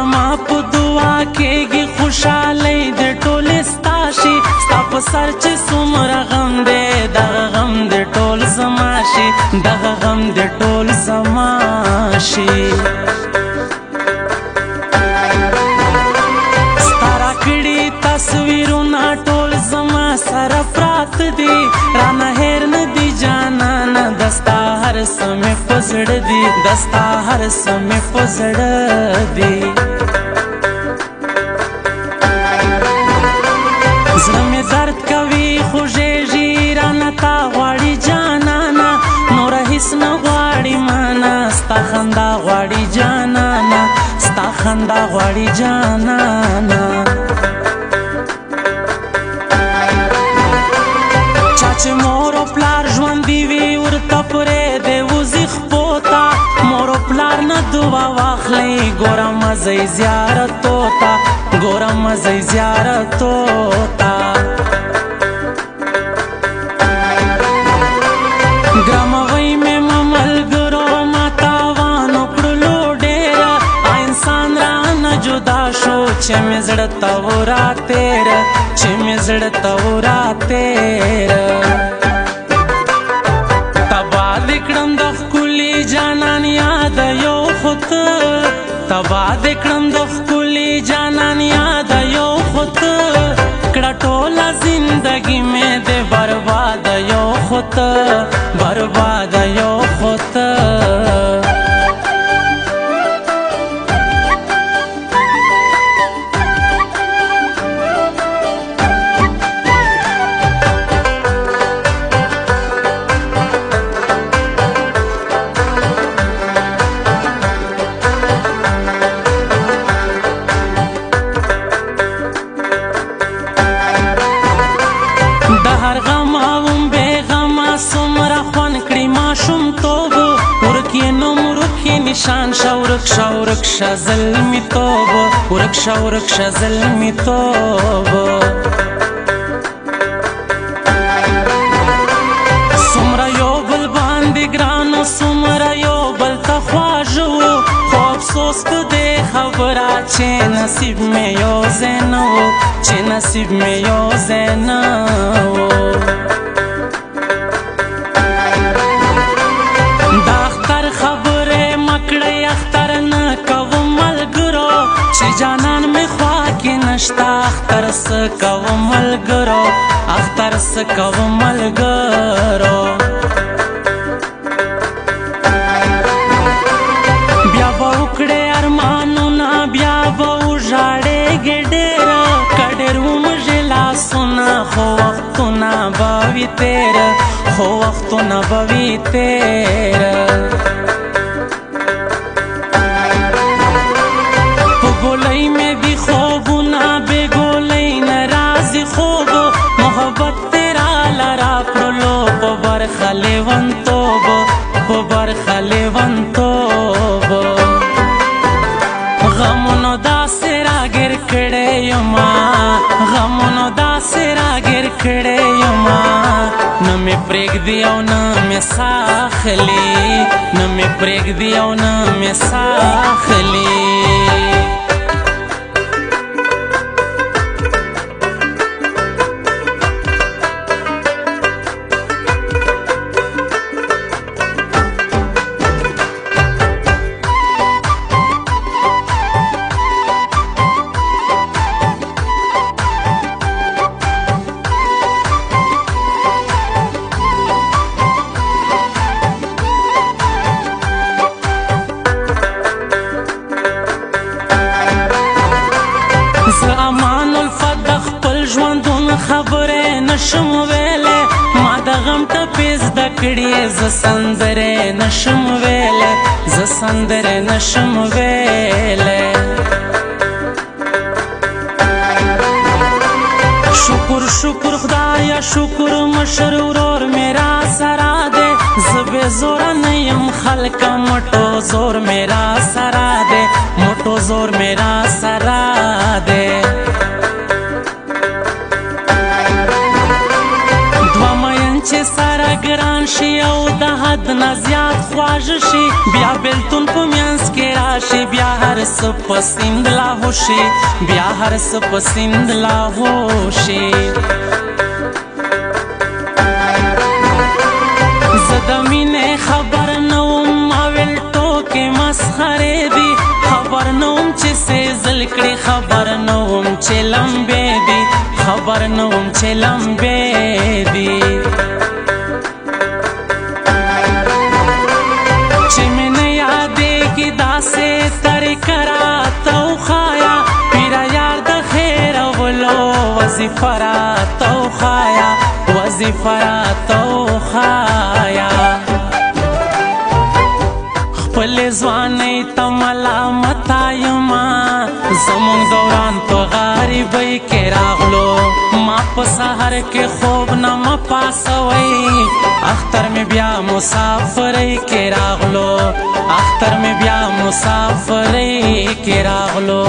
زما په دعا کېږي خوشحالۍ د ټولې ستا شي ستا په سر چې څومره غم دی دغه غم د ټول زما شي دغه غم د ټول زما شي ستا راکړي تصویرونه ټول زما سره پراته دي رانه هېر نه دي جانانه د ستا هر څه مې په زړه دي د ستا هر څه مې په زړه دي زړه مې درد کوي خوږېږي رانه تا غواړي جانانه نوره هېڅ نه غواړي مانه ستا خندا غواړي جانانه ستا خندا غواړي جانانه چا چې مور او پلار ژوندي وي ورته پرېږدی وځي خپو ته مور او پلار نه دعا واخلئ ګوره مه ځئ زیارتو ته ګوره مه ځئ زیارتو ته ګرموئ مې مه ملګرو ما تاوان وکړلو ډېره انسان رانه جدا شو چې مې زړه ته و راتېره چې مې زړه ته و راتېره تباه دې کړم د ښکلي جانان یاد یو خو ته تباه دې کړم د ښکلي جانان یاد یو خو ته کړه ټوله زندګي مې دې برباد یو خو ته برباد یو خو ته د هر غم اوم بې غمه څومره خوند کړي ماشومتوب ورک یې نوم ورک یې نشان شه ورک شه ورک شه زلمیتوب ورک شه ورک شه زلمیتوب څومره یو بل باندې ګران و څومره یو بل ته خواږه وو خو افسوس په دې خبره چې نصیب مې یو ځای نه و چې نصیب مې یو ځای نه و د اختر خبرې مه کړئ اختر نه کوم ملګرو چې جانان مې خوا کې نشته اختر څه کوم ملګرو اختر څه کوم ملګرو بیا به وکړې ارمانونه بیا به وژاړېږې ډېره که ډېر ومږې لاسونه خو وختونه به وي تېره خو وختونه به وي تېره په ګولۍ مې دي خوبونه بې ګولۍ نه راځي خوب محبت دې راله راکړلو په برخه لیونتوب په برخه لیونتوب غمونو داسې راګیر کړی یما غمونو داسې راګیر کړی یما نه مې پرېږدي او نه مې ساه اخلي نه مې پرېږدي او نه مې ساه اخلي زه امان الفت د خپل ژوندون خبرې نشم ویلی ما د غم ټپې زده کړي زه سندرې نشم ویلی زه سندرې نشم ویلی شکر شکر خدایا شکر مشر ورور مې را سره دی زه بې زوره نه یم خلکه مټو زور مې را سره دی مټو زور مې را سره دی دوه مین چې سره ګران شي او د حد نه زیات خواږه شي بیا بېلتون په منځ کې راشي بیا هر څه په سیند لاهو شي بیا هر څه په سیند لاهو شي زه د مینې خبر نه وم ما ویل ټوکې مسخرې دي خبر نه وم چې سېزل کړي خبر نه وم چې لمبې دي خبر نه وم چې لمبې دي چې مې نه یادېږي داسې طریقه راته وښایه پیره یار د خیرولو وظیفه راته وښایه وظیفه راته وښایه خپلې ځوانۍ ته ملامته یمه زموږ دوران په غریبۍ کې راغلو ما په سحر کې خوب نه مه پاسوئ اختر مې بیا مسافرۍ کې راغلو اختر مې بیا مسافرۍ کې راغلو